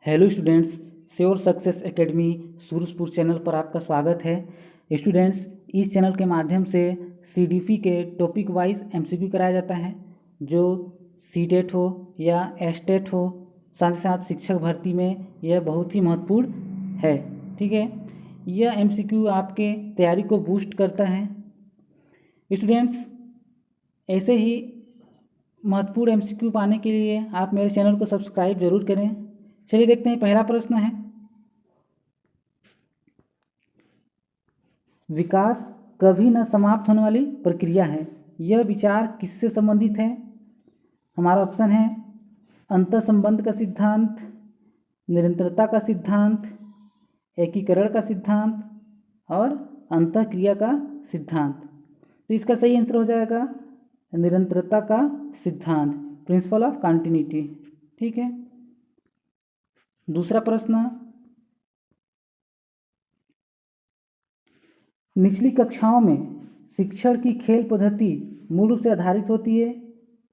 Hello students, sure success academy Surajpur channel पर आपका स्वागत है। स्टूडेंट्स, इस चैनल के माध्यम से सीडीपी के टॉपिक वाइज एमसीक्यू कराया जाता है, जो सीटेट हो या एस्टेट हो, साथ ही साथ शिक्षक भर्ती में यह बहुत ही महत्वपूर्ण है। ठीक है, यह एमसीक्यू आपके तैयारी को बूस्ट करता है। स्टूडेंट्स, ऐसे ही महत्वपूर्ण एमसीक्यू पाने के लिए आप मेरे चैनल को सब्सक्राइब जरूर करें। चलिए देखते हैं, पहला प्रश्न है, विकास कभी न समाप्त होने वाली प्रक्रिया है, यह विचार किससे संबंधित है? हमारा ऑप्शन है अंतःसंबंध का सिद्धांत, निरंतरता का सिद्धांत, एकीकरण का सिद्धांत और अंतःक्रिया का सिद्धांत। तो इसका सही आंसर हो जाएगा निरंतरता का सिद्धांत, प्रिंसिपल ऑफ कंटिन्यूटी। ठीक है, दूसरा प्रश्न, निचली कक्षाओं में शिक्षण की खेल पद्धति मूल रूप से आधारित होती है?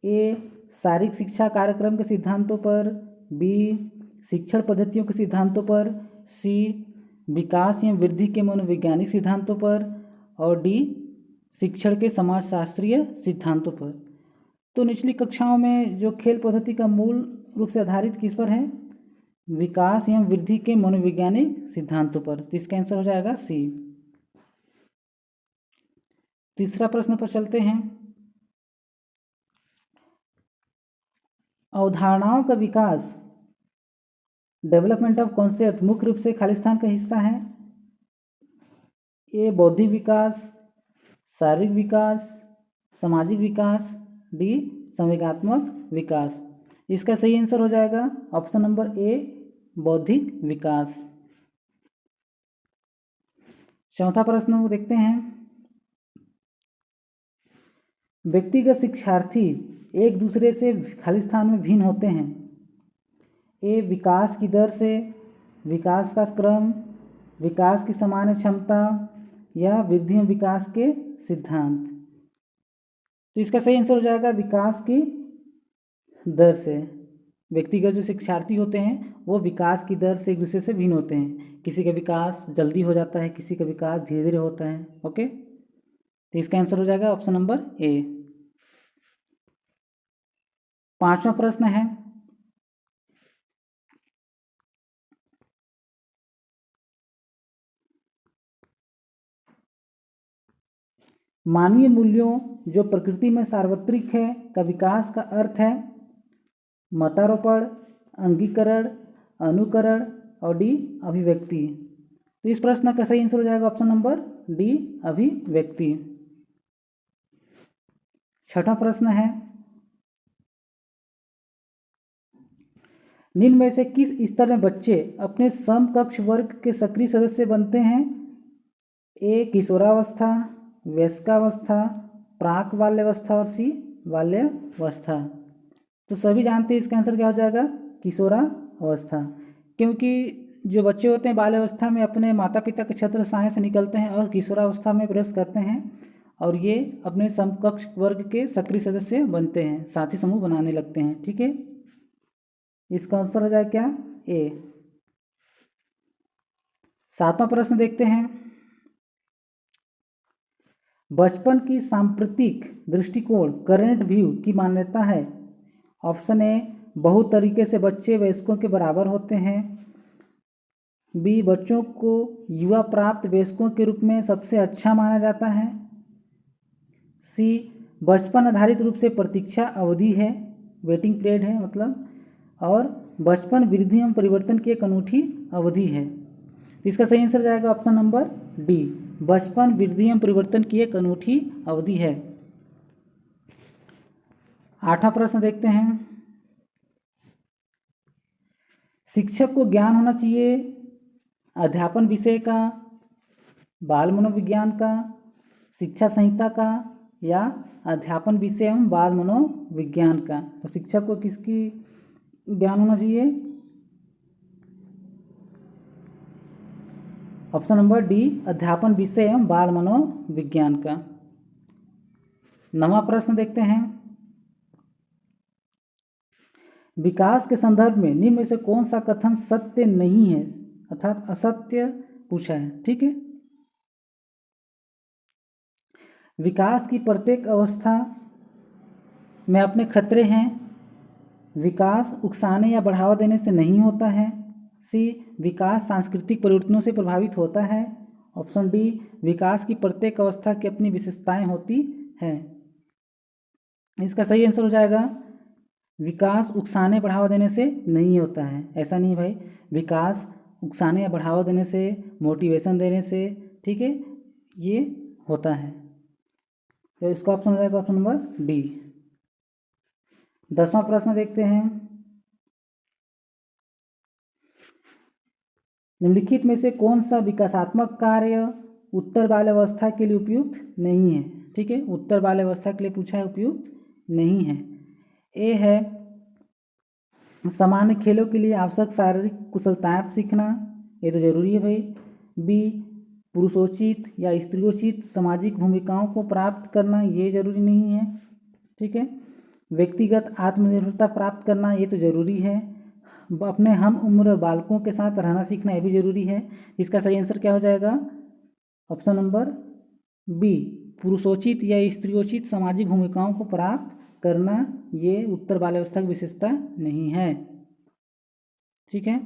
ए, शारीरिक शिक्षा कार्यक्रम के सिद्धांतों पर, बी, शिक्षण पद्धतियों के सिद्धांतों पर, सी, विकास एवं वृद्धि के मनोवैज्ञानिक सिद्धांतों पर, और डी, शिक्षण के समाजशास्त्रीय सिद्धांतों पर। तो निचली कक्षाओं में जो खेल पद्धति का मूल रूप से आधारित किस पर है? विकास एवं वृद्धि के मनोवैज्ञानिक सिद्धांतों पर। तो इसका आंसर हो जाएगा सी। तीसरा प्रश्न पर चलते हैं, अवधारणाओं का विकास, डेवलपमेंट ऑफ कॉन्सेप्ट मुख्य रूप से खालिस्तान का हिस्सा है? ए, बौद्धिक विकास, शारीरिक विकास, सामाजिक विकास, डी, संवेगात्मक विकास। इसका सही आंसर हो जाएगा ऑप्शन नंबर ए, बौद्धिक विकास। चौथा प्रश्न को देखते हैं, व्यक्तिगत शिक्षार्थी एक दूसरे से खालिस्तान में भिन्न होते हैं? ए, विकास की दर से, विकास का क्रम, विकास की सामान्य क्षमता या वृद्धि एवं विकास के सिद्धांत। तो इसका सही आंसर हो जाएगा विकास की दर से। व्यक्तिगत जो शिक्षार्थी होते हैं वो विकास की दर से एक दूसरे से भिन्न होते हैं। किसी का विकास जल्दी हो जाता है, किसी का विकास धीरे धीरे होता है। ओके, तो इसका आंसर हो जाएगा ऑप्शन नंबर ए। पांचवा प्रश्न है, मानवीय मूल्यों जो प्रकृति में सार्वत्रिक है का विकास का अर्थ है? मतारोपण, अंगीकरण, अनुकरण और डी, अभिव्यक्ति। तो इस प्रश्न का सही आंसर हो जाएगा ऑप्शन नंबर डी, अभिव्यक्ति। छठा प्रश्न है, निम्न में से किस स्तर में बच्चे अपने समकक्ष वर्ग के सक्रिय सदस्य बनते हैं? ए, किशोरावस्था, वयस्कावस्था, प्राक बाल्यावस्था और सी, बाल्यावस्था। तो सभी जानते हैं इसका आंसर क्या हो जाएगा, किशोरावस्था। क्योंकि जो बच्चे होते हैं बाल्यावस्था में अपने माता पिता के छत्र छाया से निकलते हैं और किशोरावस्था में प्रवेश करते हैं और ये अपने समकक्ष वर्ग के सक्रिय सदस्य बनते हैं, साथी समूह बनाने लगते हैं। ठीक है, इसका आंसर हो जाएगा क्या, ए। सातवां प्रश्न देखते हैं, बचपन की सांप्रतिक दृष्टिकोण करंट व्यू की मान्यता है? ऑप्शन ए, बहुत तरीके से बच्चे वयस्कों के बराबर होते हैं, बी, बच्चों को युवा प्राप्त वयस्कों के रूप में सबसे अच्छा माना जाता है, सी, बचपन आधारित रूप से प्रतीक्षा अवधि है, वेटिंग पीरियड है मतलब, और बचपन वृद्धि एवं परिवर्तन की एक अनूठी अवधि है। इसका सही आंसर जाएगा ऑप्शन नंबर डी, बचपन वृद्धि एवं परिवर्तन की एक अनूठी अवधि है। आठवां प्रश्न देखते हैं, शिक्षक को ज्ञान होना चाहिए अध्यापन विषय का, बाल मनोविज्ञान का, शिक्षा संहिता का या अध्यापन विषय एवं बाल मनोविज्ञान का? तो शिक्षक को किसकी ज्ञान होना चाहिए? ऑप्शन नंबर डी, अध्यापन विषय एवं बाल मनोविज्ञान का। नवा प्रश्न देखते हैं, विकास के संदर्भ में निम्न में से कौन सा कथन सत्य नहीं है अर्थात असत्य पूछा है। ठीक है, विकास की प्रत्येक अवस्था में अपने खतरे हैं। विकास उकसाने या बढ़ावा देने से नहीं होता है। सी, विकास सांस्कृतिक परिवर्तनों से प्रभावित होता है। ऑप्शन डी, विकास की प्रत्येक अवस्था की अपनी विशेषताएं होती हैं। इसका सही आंसर हो जाएगा विकास उकसाने बढ़ावा देने से नहीं होता है। ऐसा नहीं भाई, विकास उकसाने या बढ़ावा देने से, मोटिवेशन देने से, ठीक है, ये होता है। तो इसका ऑप्शन हो जाएगा ऑप्शन नंबर डी। 10वां प्रश्न देखते हैं। निम्नलिखित में से कौन सा विकासात्मक कार्य उत्तर बाल्यावस्था के लिए उपयुक्त नहीं है। ठीक है, उत्तर बाल्यावस्था के लिए पूछा है, उपयुक्त नहीं है। ए है सामान्य खेलों के लिए आवश्यक शारीरिक कुशलताएं सीखना, ये तो जरूरी है भाई। बी, पुरुषोचित या स्त्रियोचित सामाजिक भूमिकाओं को प्राप्त करना, ये जरूरी नहीं है। ठीक है, व्यक्तिगत आत्मनिर्भरता प्राप्त करना, ये तो जरूरी है। अपने हम उम्र बालकों के साथ रहना सीखना, ये भी जरूरी है। इसका सही आंसर क्या हो जाएगा ऑप्शन नंबर बी, पुरुषोचित या स्त्रियोचित सामाजिक भूमिकाओं को प्राप्त करना, ये उत्तर बाल्यावस्था की विशेषता नहीं है। ठीक है,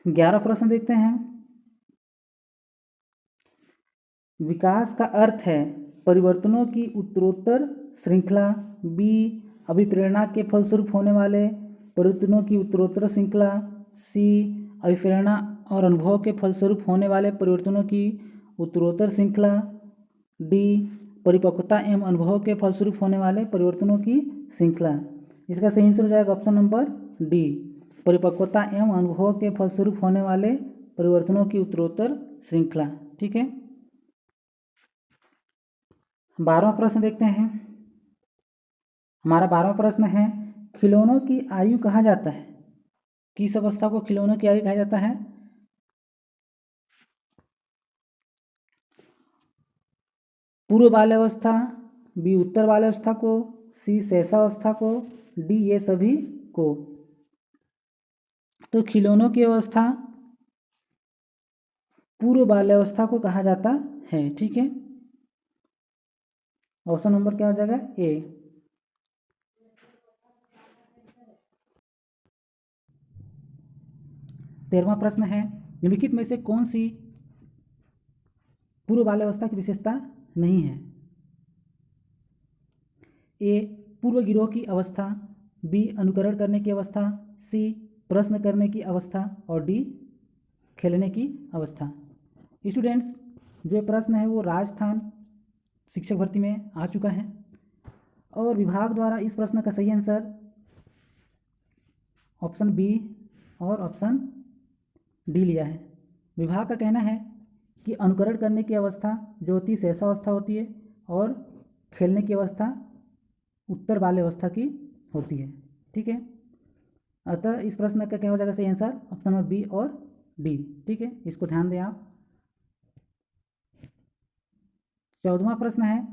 11वां प्रश्न देखते हैं। विकास का अर्थ है परिवर्तनों की उत्तरोत्तर श्रृंखला। बी, अभिप्रेरणा के फलस्वरूप होने वाले परिवर्तनों की उत्तरोत्तर श्रृंखला। सी, अभिप्रेरणा और अनुभव के फलस्वरूप होने वाले परिवर्तनों की उत्तरोत्तर श्रृंखला। डी, परिपक्वता एवं अनुभव के फलस्वरूप होने वाले परिवर्तनों की श्रृंखला। इसका सही आंसर हो जाएगा ऑप्शन नंबर डी, परिपक्वता एवं अनुभव के फलस्वरूप होने वाले परिवर्तनों की उत्तरोत्तर श्रृंखला। ठीक है, 12वां प्रश्न देखते हैं। हमारा 12वां प्रश्न है खिलौनों की आयु कहा जाता है। किस अवस्था को खिलौनों की आयु कहा जाता है। पूर्व बाल्यावस्था, बी, उत्तर बाल्यावस्था को, सी, शैशवावस्था को, डी, ये सभी को। तो खिलौनों की अवस्था पूर्व बाल्यावस्था को कहा जाता है। ठीक है, ऑप्शन नंबर क्या हो जाएगा ए। 13वां प्रश्न है निम्नलिखित में से कौन सी पूर्व बाल्यावस्था की विशेषता नहीं है। ए, पूर्व गिरोह की अवस्था। बी, अनुकरण करने की अवस्था। सी, प्रश्न करने की अवस्था। और डी, खेलने की अवस्था। स्टूडेंट्स, जो प्रश्न है वो राजस्थान शिक्षक भर्ती में आ चुका है और विभाग द्वारा इस प्रश्न का सही आंसर ऑप्शन बी और ऑप्शन डी लिया है। विभाग का कहना है कि अनुकरण करने की अवस्था जो होती है शैशवावस्था होती है और खेलने की अवस्था उत्तर बाल्यावस्था की होती है। ठीक है, अतः इस प्रश्न का क्या हो जाएगा सही आंसर ऑप्शन नंबर बी और डी। ठीक है, इसको ध्यान दें आप। 14वां प्रश्न है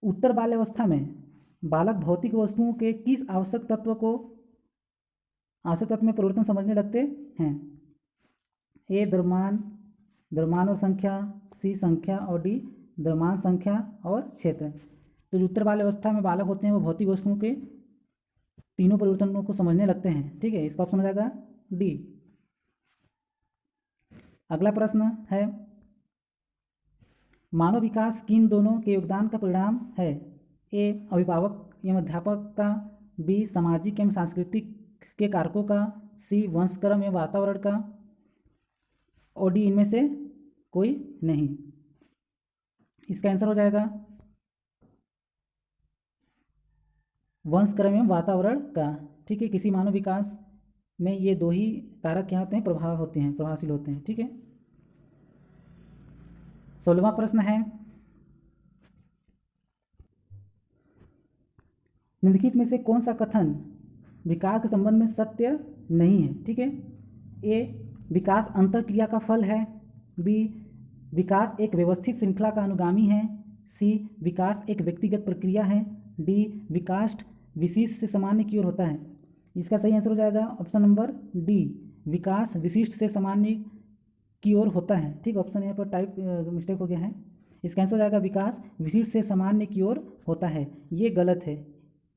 उत्तर बाल्यावस्था में बालक भौतिक वस्तुओं के किस आवश्यक तत्व में परिवर्तन समझने लगते हैं। ए, द्रव्यमान और संख्या। सी, संख्या। और डी, द्रव्यमान, संख्या और क्षेत्र। तो जो उत्तर बाल्यावस्था में बालक होते हैं वो भौतिक वस्तुओं के तीनों परिवर्तनों को समझने लगते हैं। ठीक है, इसका ऑप्शन हो जाएगा डी। अगला प्रश्न है मानव विकास किन दोनों के योगदान का परिणाम है। ए, अभिभावक एवं अध्यापक का। बी, सामाजिक एवं सांस्कृतिक के कारकों का। सी, वंशक्रम एवं वातावरण का। और डी, इनमें से कोई नहीं। इसका आंसर हो जाएगा वंशक्रम एवं वातावरण का। ठीक है, किसी मानव विकास में ये दो ही कारक क्या होते हैं, प्रभावशील होते हैं। ठीक है, 16वां प्रश्न है निम्नलिखित में से कौन सा कथन विकास के संबंध में सत्य नहीं है। ठीक है, ए, विकास अंतःक्रिया का फल है। बी, विकास एक व्यवस्थित श्रृंखला का अनुगामी है। सी, विकास एक व्यक्तिगत प्रक्रिया है। डी, विकास विशिष्ट से सामान्य की ओर होता है। इसका सही आंसर हो जाएगा ऑप्शन नंबर डी, विकास विशिष्ट से सामान्य की ओर होता है। ठीक, ऑप्शन यहाँ पर टाइप मिस्टेक हो गया है। इसका आंसर हो जाएगा विकास विशिष्ट से सामान्य की ओर होता है। ये गलत है,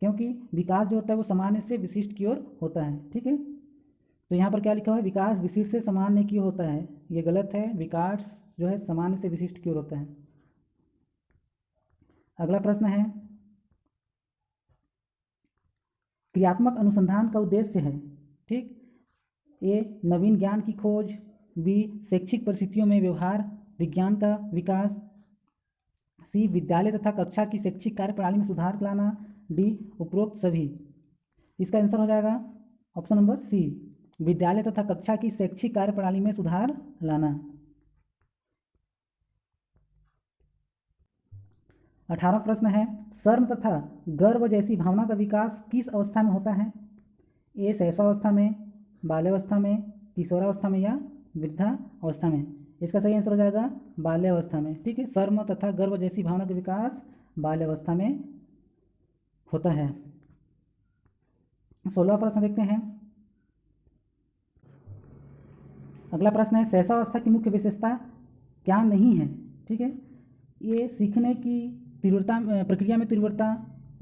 क्योंकि विकास जो होता है वो सामान्य से विशिष्ट की ओर होता है। ठीक है, तो यहाँ पर क्या लिखा हुआ है, विकास विशिष्ट से सामान्य की ओर होता है। ये गलत है, विकास जो है सामान्य से विशिष्ट की ओर होता है। अगला प्रश्न है, क्रियात्मक अनुसंधान का उद्देश्य है। ठीक, ए, नवीन ज्ञान की खोज। बी, शैक्षिक परिस्थितियों में व्यवहार विज्ञान का विकास। सी, विद्यालय तथा कक्षा की शैक्षिक कार्यप्रणाली में सुधार लाना। डी, उपरोक्त सभी। इसका आंसर हो जाएगा ऑप्शन नंबर सी, विद्यालय तथा कक्षा की शैक्षिक कार्यप्रणाली में सुधार लाना। 18वां प्रश्न है, शर्म तथा गर्व जैसी भावना का विकास किस अवस्था में होता है। ए, शैशवावस्था में, बाल्यावस्था में, किशोरावस्था में या वृद्धावस्था में। इसका सही आंसर हो जाएगा बाल्यावस्था में। ठीक है, शर्म तथा गर्व जैसी भावना का विकास बाल्यावस्था में होता है। 16वां प्रश्न देखते हैं। अगला प्रश्न है, शैशवावस्था की मुख्य विशेषता क्या नहीं है। ठीक है, ये सीखने की तीव्रता, प्रक्रिया में तीव्रता।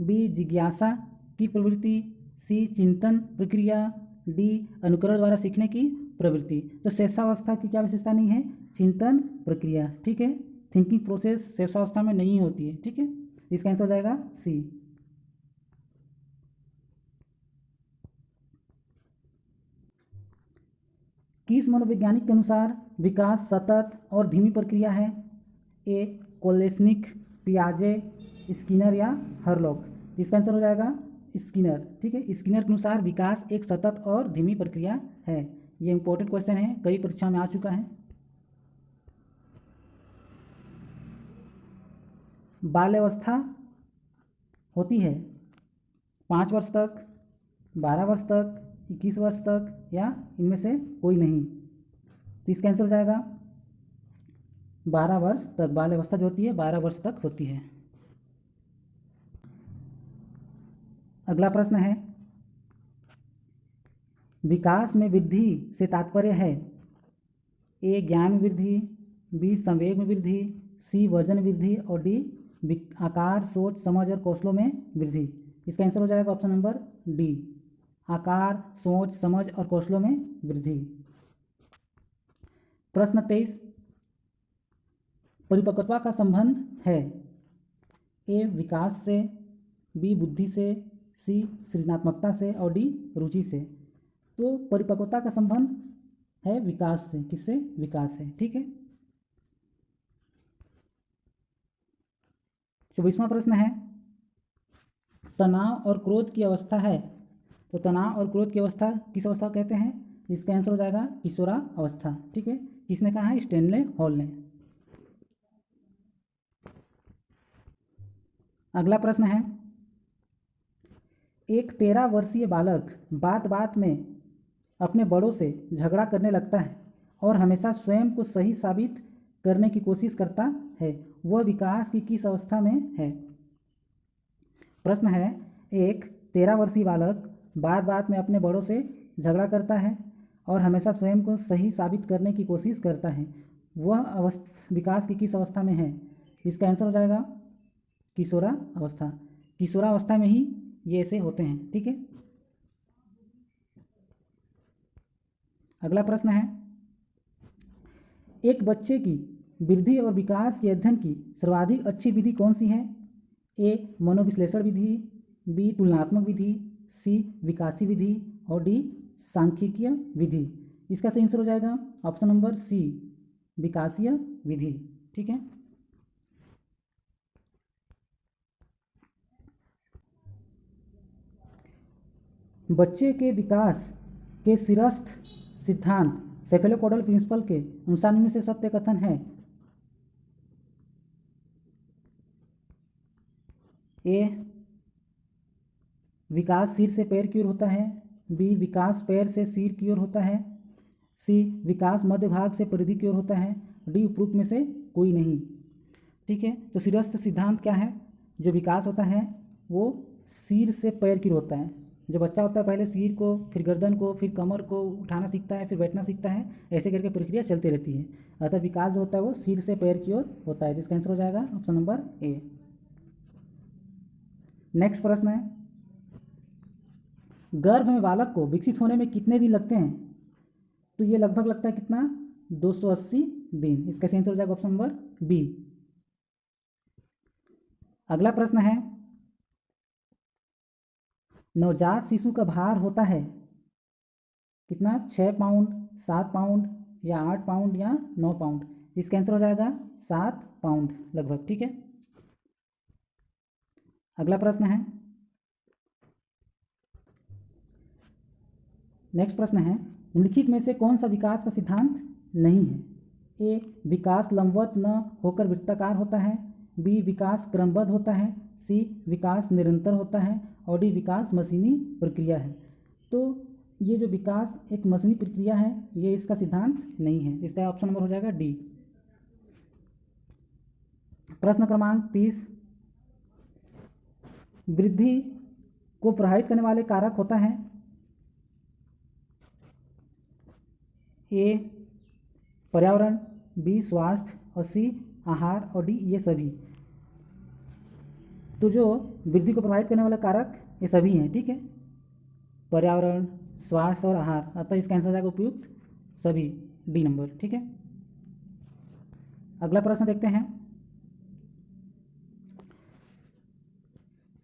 बी, जिज्ञासा की प्रवृत्ति। सी, चिंतन प्रक्रिया। डी, अनुकरण द्वारा सीखने की प्रवृत्ति। तो शैशवावस्था की क्या विशेषता नहीं है, चिंतन प्रक्रिया। ठीक है, थिंकिंग प्रोसेस शैशवावस्था में नहीं होती है। ठीक है, इसका आंसर हो जाएगा सी। किस मनोवैज्ञानिक के अनुसार विकास सतत और धीमी प्रक्रिया है। ए, कोलेस्निक, पियाजे, स्किनर या हरलॉक। इसका आंसर हो जाएगा स्किनर। ठीक है, स्किनर के अनुसार विकास एक सतत और धीमी प्रक्रिया है। ये इंपॉर्टेंट क्वेश्चन है, कई परीक्षाओं में आ चुका है। बाल्यावस्था होती है 5 वर्ष तक, 12 वर्ष तक, 21 वर्ष तक या इनमें से कोई नहीं। तो इसका आंसर हो जाएगा 12 वर्ष तक। बाल्यावस्था जो होती है 12 वर्ष तक होती है। अगला प्रश्न है, विकास में वृद्धि से तात्पर्य है। ए, ज्ञान में वृद्धि। बी, संवेग में वृद्धि। सी, वजन वृद्धि। और डी, आकार, सोच, समझ और कौशलों में वृद्धि। इसका आंसर हो जाएगा ऑप्शन नंबर डी, आकार, सोच, समझ और कौशलों में वृद्धि। प्रश्न 23, परिपक्वता का संबंध है। ए, विकास से। बी, बुद्धि से। सी, सृजनात्मकता से। और डी, रुचि से। तो परिपक्वता का संबंध है विकास से। किससे, विकास से। ठीक है, 24वां प्रश्न है, तनाव और क्रोध की अवस्था है। तो तनाव और क्रोध की अवस्था किस अवस्था को कहते हैं। इसका आंसर हो जाएगा किशोरावस्था। ठीक है, किसने कहा है, स्टैनले हॉल ने। अगला प्रश्न है, एक 13 वर्षीय बालक बात बात में अपने बड़ों से झगड़ा करने लगता है और हमेशा स्वयं को सही साबित करने की कोशिश करता है। वह विकास की किस अवस्था में है। प्रश्न है, एक 13 वर्षीय बालक बात बात में अपने बड़ों से झगड़ा करता है और हमेशा स्वयं को सही साबित करने की कोशिश करता है। वह विकास की किस अवस्था में है। इसका आंसर हो जाएगा किशोरावस्था। किशोरावस्था में ही ये ऐसे होते हैं। ठीक है, अगला प्रश्न है, एक बच्चे की वृद्धि और विकास के अध्ययन की सर्वाधिक अच्छी विधि कौन सी है। ए, मनोविश्लेषण विधि। बी, तुलनात्मक विधि। सी, विकासी विधि। और डी, सांख्यिकीय विधि। इसका सही आंसर हो जाएगा ऑप्शन नंबर सी, विकासीय विधि। ठीक है, बच्चे के विकास के शीर्षस्थ सिद्धांत सेफेलोपोडल प्रिंसिपल के अनुसार निम्न से सत्य कथन है। ए, विकास सिर से पैर की ओर होता है। बी, विकास पैर से सिर की ओर होता है। सी, विकास मध्य भाग से परिधि की ओर होता है। डी, उपरोक्त में से कोई नहीं। ठीक है, तो सिरस्थ सिद्धांत क्या है? जो विकास होता है वो सिर से पैर की ओर होता है। जो बच्चा होता है पहले सिर को, फिर गर्दन को, फिर कमर को उठाना सीखता है, फिर बैठना सीखता है, ऐसे करके प्रक्रिया चलती रहती है। अतः विकास जो होता है वो सिर से पैर की ओर होता है, जिसका आंसर हो जाएगा ऑप्शन नंबर ए। नेक्स्ट प्रश्न है, गर्भ में बालक को विकसित होने में कितने दिन लगते हैं? तो ये लगभग लगता है कितना? 280 दिन। इसका आंसर हो जाएगा ऑप्शन नंबर बी। अगला प्रश्न है, नवजात शिशु का भार होता है कितना? 6 पाउंड, 7 पाउंड या 8 पाउंड या 9 पाउंड? इसका आंसर हो जाएगा 7 पाउंड लगभग। ठीक है, अगला प्रश्न है, नेक्स्ट प्रश्न है, निम्नलिखित में से कौन सा विकास का सिद्धांत नहीं है? ए, विकास लंबवत न होकर वृत्ताकार होता है, बी, विकास क्रमबद्ध होता है, सी, विकास निरंतर होता है, और डी, विकास मशीनी प्रक्रिया है। तो ये जो विकास एक मशीनी प्रक्रिया है, ये इसका सिद्धांत नहीं है। इसका ऑप्शन नंबर हो जाएगा डी। प्रश्न क्रमांक 30, वृद्धि को प्रभावित करने वाले कारक होता है ए, पर्यावरण, बी, स्वास्थ्य, और सी, आहार, और डी, ये सभी। तो जो वृद्धि को प्रभावित करने वाले कारक ये सभी हैं। ठीक है, पर्यावरण, स्वास्थ्य और आहार, अतः इसका आंसर हो जाएगा उपयुक्त सभी, डी नंबर। ठीक है, अगला प्रश्न देखते हैं,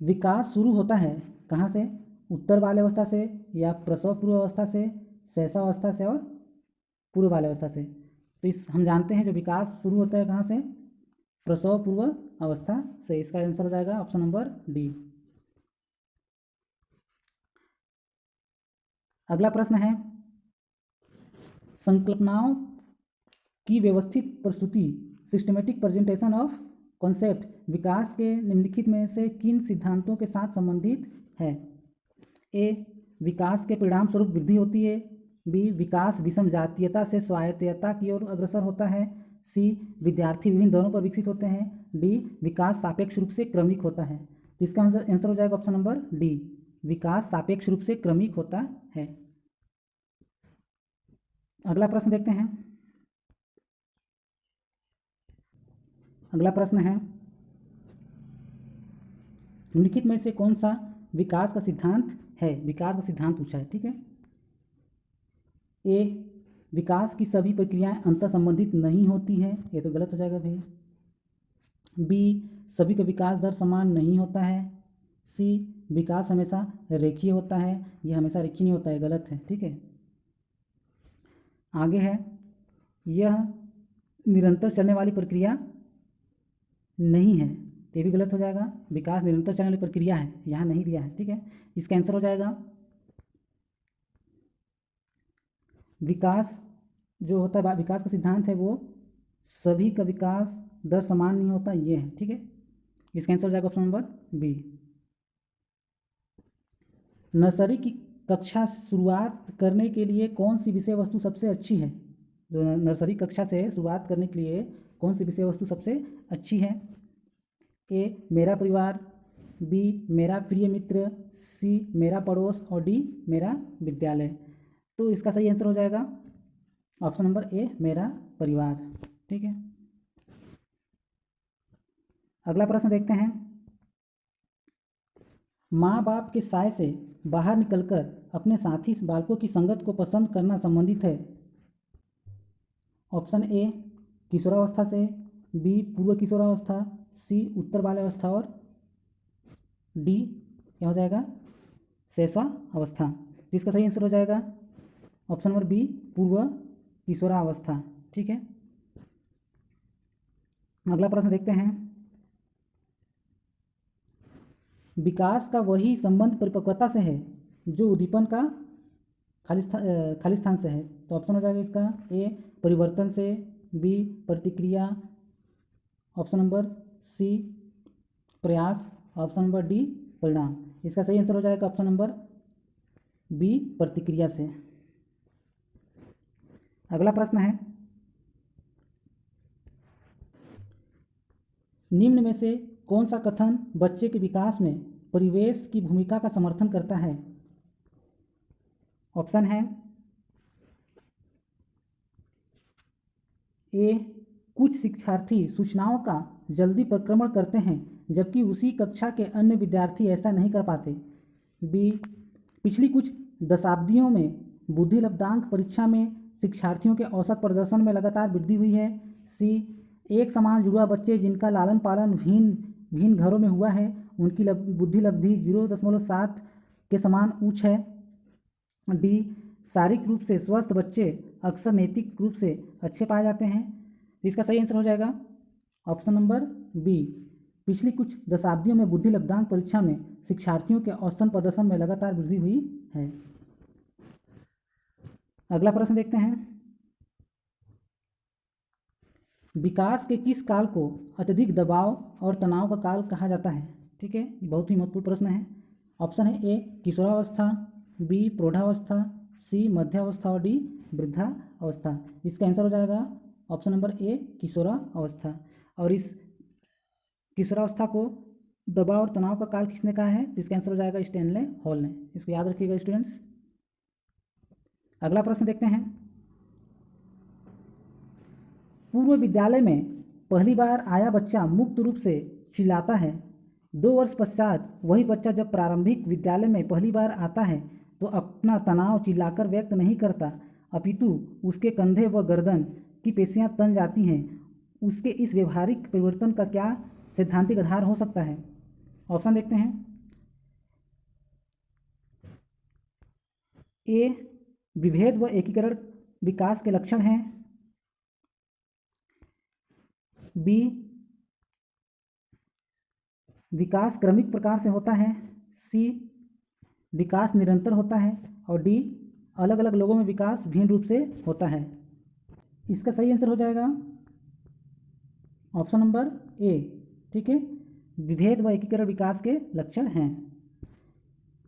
विकास शुरू होता है कहाँ से? उत्तर बाल अवस्था से, या प्रसव पूर्व अवस्था से, शैशवावस्था से, और पूर्व बाल अवस्था से? तो इस हम जानते हैं जो विकास शुरू होता है कहाँ से? प्रसव पूर्व अवस्था से। इसका आंसर हो जाएगा ऑप्शन नंबर डी। अगला प्रश्न है, संकल्पनाओं की व्यवस्थित प्रस्तुति, सिस्टमेटिक प्रेजेंटेशन ऑफ कॉन्सेप्ट, विकास के निम्नलिखित में से किन सिद्धांतों के साथ संबंधित है? ए, विकास के परिणाम स्वरूप वृद्धि होती है, बी, विकास विषम जातीयता से स्वायत्तता की ओर अग्रसर होता है, सी, विद्यार्थी विभिन्न दौरों पर विकसित होते हैं, डी, विकास सापेक्ष रूप से क्रमिक होता है। इसका आंसर हो जाएगा ऑप्शन नंबर डी, विकास सापेक्ष रूप से क्रमिक होता है। अगला प्रश्न देखते हैं, अगला प्रश्न है, निम्नलिखित में से कौन सा विकास का सिद्धांत है? विकास का सिद्धांत पूछा है। ठीक है, ए, विकास की सभी प्रक्रियाएं अंतर संबंधित नहीं होती हैं, ये तो गलत हो जाएगा भाई। बी, सभी का विकास दर समान नहीं होता है, सी, विकास हमेशा रेखीय होता है, यह हमेशा रेखीय नहीं होता है, गलत है। ठीक है, आगे है, यह निरंतर चलने वाली प्रक्रिया नहीं है, ये भी गलत हो जाएगा। विकास निरंतर चलने वाली प्रक्रिया है, यहाँ नहीं दिया है। ठीक है, इसका आंसर हो जाएगा, विकास जो होता है, विकास का सिद्धांत है वो सभी का विकास दर समान नहीं होता, ये है। ठीक है, इसका आंसर हो जाएगा ऑप्शन नंबर बी। नर्सरी की कक्षा शुरुआत करने के लिए कौन सी विषय वस्तु सबसे अच्छी है? जो नर्सरी कक्षा से शुरुआत करने के लिए कौन सी विषय वस्तु सबसे अच्छी है? ए, मेरा परिवार, बी, मेरा प्रिय मित्र, सी, मेरा पड़ोस, और डी, मेरा विद्यालय। तो इसका सही आंसर हो जाएगा ऑप्शन नंबर ए, मेरा परिवार। ठीक है, अगला प्रश्न देखते हैं, माँ बाप के साय से बाहर निकलकर अपने साथी बालकों की संगत को पसंद करना संबंधित है? ऑप्शन ए, किशोरावस्था से, बी, पूर्व किशोरावस्था, सी, उत्तर बाल्यावस्था, और डी क्या हो जाएगा? शैशवावस्था। इसका सही आंसर हो जाएगा ऑप्शन नंबर बी, पूर्व किशोरावस्था। ठीक है, अगला प्रश्न देखते हैं, विकास का वही संबंध परिपक्वता से है जो उद्दीपन का खाली स्थान से है। तो ऑप्शन हो जाएगा इसका ए, परिवर्तन से, बी, प्रतिक्रिया, ऑप्शन नंबर सी, प्रयास, ऑप्शन नंबर डी, परिणाम। इसका सही आंसर हो जाएगा ऑप्शन नंबर बी, प्रतिक्रिया से। अगला प्रश्न है, निम्न में से कौन सा कथन बच्चे के विकास में परिवेश की भूमिका का समर्थन करता है? ऑप्शन है ए, कुछ शिक्षार्थी सूचनाओं का जल्दी परिक्रमण करते हैं जबकि उसी कक्षा के अन्य विद्यार्थी ऐसा नहीं कर पाते। बी, पिछली कुछ दशाब्दियों में बुद्धि लब्धांक परीक्षा में शिक्षार्थियों के औसत प्रदर्शन में लगातार वृद्धि हुई है। सी, एक समान जुड़वा बच्चे जिनका लालन पालन भिन्न घरों में हुआ है उनकी बुद्धि लब्धि 0.7 के समान उच्च है। डी, शारीरिक रूप से स्वस्थ बच्चे अक्सर नैतिक रूप से अच्छे पाए जाते हैं। इसका सही आंसर हो जाएगा ऑप्शन नंबर बी, पिछली कुछ दशाब्दियों में बुद्धि लब्धांक परीक्षा में शिक्षार्थियों के औसतन प्रदर्शन में लगातार वृद्धि हुई है। अगला प्रश्न देखते हैं, विकास के किस काल को अत्यधिक दबाव और तनाव का काल कहा जाता है? ठीक है, ये बहुत ही महत्वपूर्ण प्रश्न है। ऑप्शन है ए, किशोरावस्था, बी, प्रौढ़ावस्था, सी, मध्यावस्था और डी, वृद्धावस्था। इसका आंसर हो जाएगा ऑप्शन नंबर ए, किशोरावस्था। और इस किशोरावस्था को दबाव और तनाव का काल किसने कहा है? इसका आंसर हो जाएगा स्टैनले हॉल ने। इसको याद रखिएगा स्टूडेंट्स। अगला प्रश्न देखते हैं, पूर्व विद्यालय में पहली बार आया बच्चा मुक्त रूप से चिल्लाता है। 2 वर्ष पश्चात वही बच्चा जब प्रारंभिक विद्यालय में पहली बार आता है तो अपना तनाव चिल्लाकर व्यक्त नहीं करता, अपितु उसके कंधे व गर्दन की पेशियां तन जाती हैं। उसके इस व्यवहारिक परिवर्तन का क्या सैद्धांतिक आधार हो सकता है? ऑप्शन देखते हैं, ए, विभेद व एकीकरण विकास के लक्षण हैं, बी, विकास क्रमिक प्रकार से होता है, सी, विकास निरंतर होता है और डी, अलग अलग लोगों में विकास भिन्न रूप से होता है। इसका सही आंसर हो जाएगा ऑप्शन नंबर ए। ठीक है, विभेद व एकीकरण विकास के लक्षण हैं।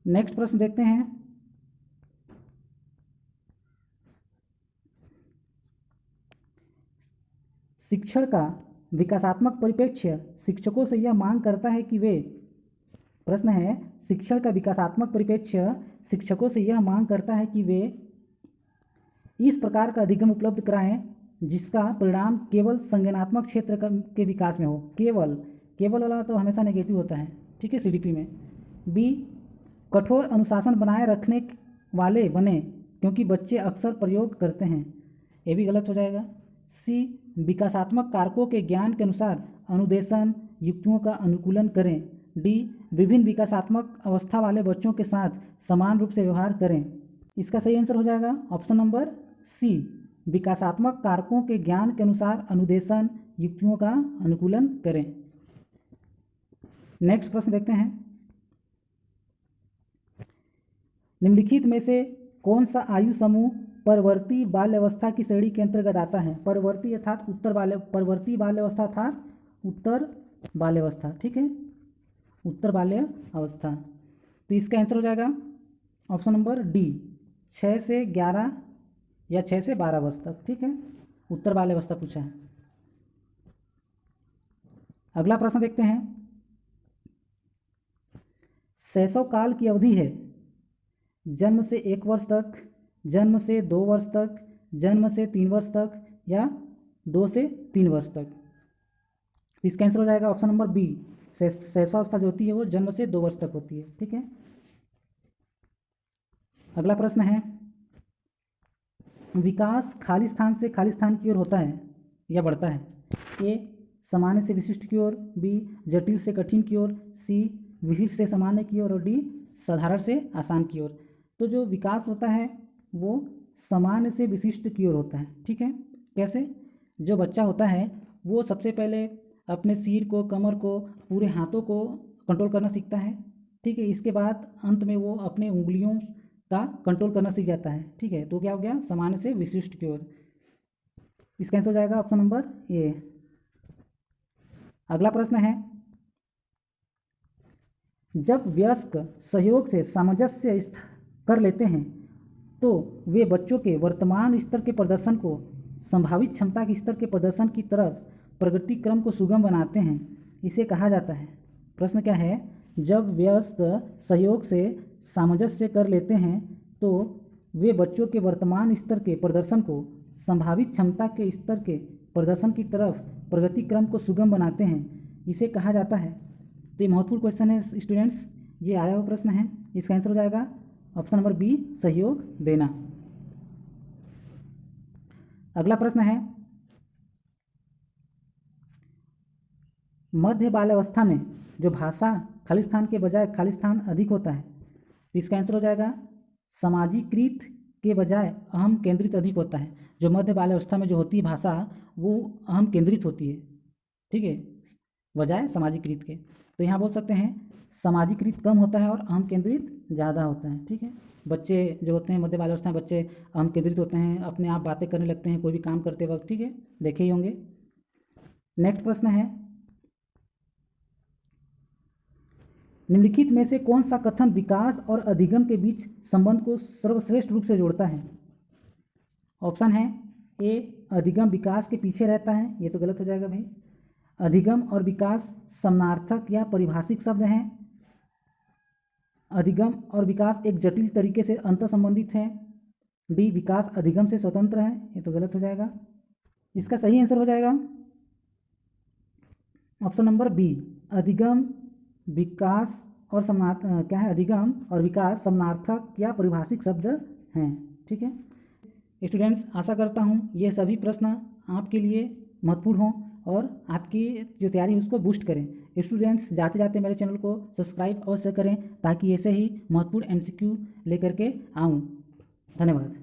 नेक्स्ट प्रश्न देखते हैं, शिक्षण का विकासात्मक परिप्रेक्ष्य शिक्षकों से यह मांग करता है कि वे, प्रश्न है, शिक्षण का विकासात्मक परिप्रेक्ष्य शिक्षकों से यह मांग करता है कि वे इस प्रकार का अधिगम उपलब्ध कराएं जिसका परिणाम केवल संज्ञानात्मक क्षेत्र के विकास में हो। केवल वाला तो हमेशा नेगेटिव होता है। ठीक है, सीडीपी में। बी, कठोर अनुशासन बनाए रखने वाले बने क्योंकि बच्चे अक्सर प्रयोग करते हैं, ये भी गलत हो जाएगा। सी, विकासात्मक कारकों के ज्ञान के अनुसार अनुदेशन युक्तियों का अनुकूलन करें। डी, विभिन्न विकासात्मक अवस्था वाले बच्चों के साथ समान रूप से व्यवहार करें। इसका सही आंसर हो जाएगा ऑप्शन नंबर सी, विकासात्मक कारकों के ज्ञान के अनुसार अनुदेशन युक्तियों का अनुकूलन करें। नेक्स्ट प्रश्न देखते हैं, निम्नलिखित में से कौन सा आयु समूह परवर्ती बाल्यावस्था की श्रेणी के अंतर्गत आता है? परवर्ती अर्थात परवर्ती बाल्यावस्था अर्थात उत्तर बाल्यावस्था। ठीक है, उत्तर बाल्य अवस्था। तो इसका आंसर हो जाएगा ऑप्शन नंबर डी, 6 से 11 या 6 से 12 वर्ष तक। ठीक है, उत्तर बाल्यावस्था पूछा है। अगला प्रश्न देखते हैं, शैशव काल की अवधि है जन्म से 1 वर्ष तक, जन्म से 2 वर्ष तक, जन्म से 3 वर्ष तक या 2 से 3 वर्ष तक। इसका आंसर हो जाएगा ऑप्शन नंबर बी, शैशवावस्था जो होती है वो जन्म से 2 वर्ष तक होती है। ठीक है, अगला प्रश्न है, विकास खाली स्थान से खाली स्थान की ओर होता है या बढ़ता है? ए, सामान्य से विशिष्ट की ओर, बी, जटिल से कठिन की ओर, सी, विशिष्ट से सामान्य की ओर और डी, साधारण से आसान की ओर। तो जो विकास होता है वो सामान्य से विशिष्ट की ओर होता है। ठीक है, कैसे? जो बच्चा होता है वो सबसे पहले अपने सिर को, कमर को, पूरे हाथों को कंट्रोल करना सीखता है। ठीक है, इसके बाद अंत में वो अपने उंगलियों का कंट्रोल करना सीख जाता है। ठीक है, तो क्या हो गया? सामान्य से विशिष्ट की ओर। इसका आंसर हो जाएगा ऑप्शन नंबर ए। अगला प्रश्न है, जब वयस्क सहयोग से सामंजस्य कर लेते हैं तो वे बच्चों के वर्तमान स्तर के प्रदर्शन को संभावित क्षमता के स्तर के प्रदर्शन की तरफ प्रगति क्रम को सुगम बनाते हैं। इसे कहा जाता है? प्रश्न क्या है? जब वयस्क सहयोग से सामंजस्य कर लेते हैं तो वे बच्चों के वर्तमान स्तर के प्रदर्शन को संभावित क्षमता के स्तर के प्रदर्शन की तरफ प्रगति क्रम को सुगम बनाते हैं। इसे कहा जाता है। तो ये महत्वपूर्ण क्वेश्चन है स्टूडेंट्स, ये आया हुआ प्रश्न है। इसका आंसर हो जाएगा ऑप्शन नंबर बी, सहयोग देना। अगला प्रश्न है, मध्य बाल्यावस्था में जो भाषा खालिस्तान के बजाय खालिस्तान अधिक होता है, तो इसका आंसर हो जाएगा सामाजिकृत के बजाय अहम केंद्रित अधिक होता है। जो मध्य बाल्यावस्था में जो होती है भाषा वो अहम केंद्रित होती है, ठीक है, बजाय सामाजिकृत के। तो यहाँ बोल सकते हैं सामाजिकृत कम होता है और अहम केंद्रित ज़्यादा होता है, ठीक है। बच्चे जो होते हैं मध्य बाल्यावस्था में बच्चे अहम केंद्रित होते हैं, अपने आप बातें करने लगते हैं कोई भी काम करते वक्त, ठीक है, देखे ही होंगे। नेक्स्ट प्रश्न है, निम्नलिखित में से कौन सा कथन विकास और अधिगम के बीच संबंध को सर्वश्रेष्ठ रूप से जोड़ता है? ऑप्शन है ए, अधिगम विकास के पीछे रहता है, ये तो गलत हो जाएगा भाई। अधिगम और विकास समानार्थक या परिभाषिक शब्द हैं। अधिगम और विकास एक जटिल तरीके से अंतर संबंधित है। डी, विकास अधिगम से स्वतंत्र है, ये तो गलत हो जाएगा। इसका सही आंसर हो जाएगा ऑप्शन नंबर बी, अधिगम विकास और क्या है, अधिगम और विकास समानार्थक या परिभाषिक शब्द हैं, ठीक है। स्टूडेंट्स, आशा करता हूँ ये सभी प्रश्न आपके लिए महत्वपूर्ण हों और आपकी जो तैयारी है उसको बूस्ट करें। स्टूडेंट्स, जाते जाते मेरे चैनल को सब्सक्राइब अवश्य करें ताकि ऐसे ही महत्वपूर्ण MCQ लेकर के आऊँ। धन्यवाद।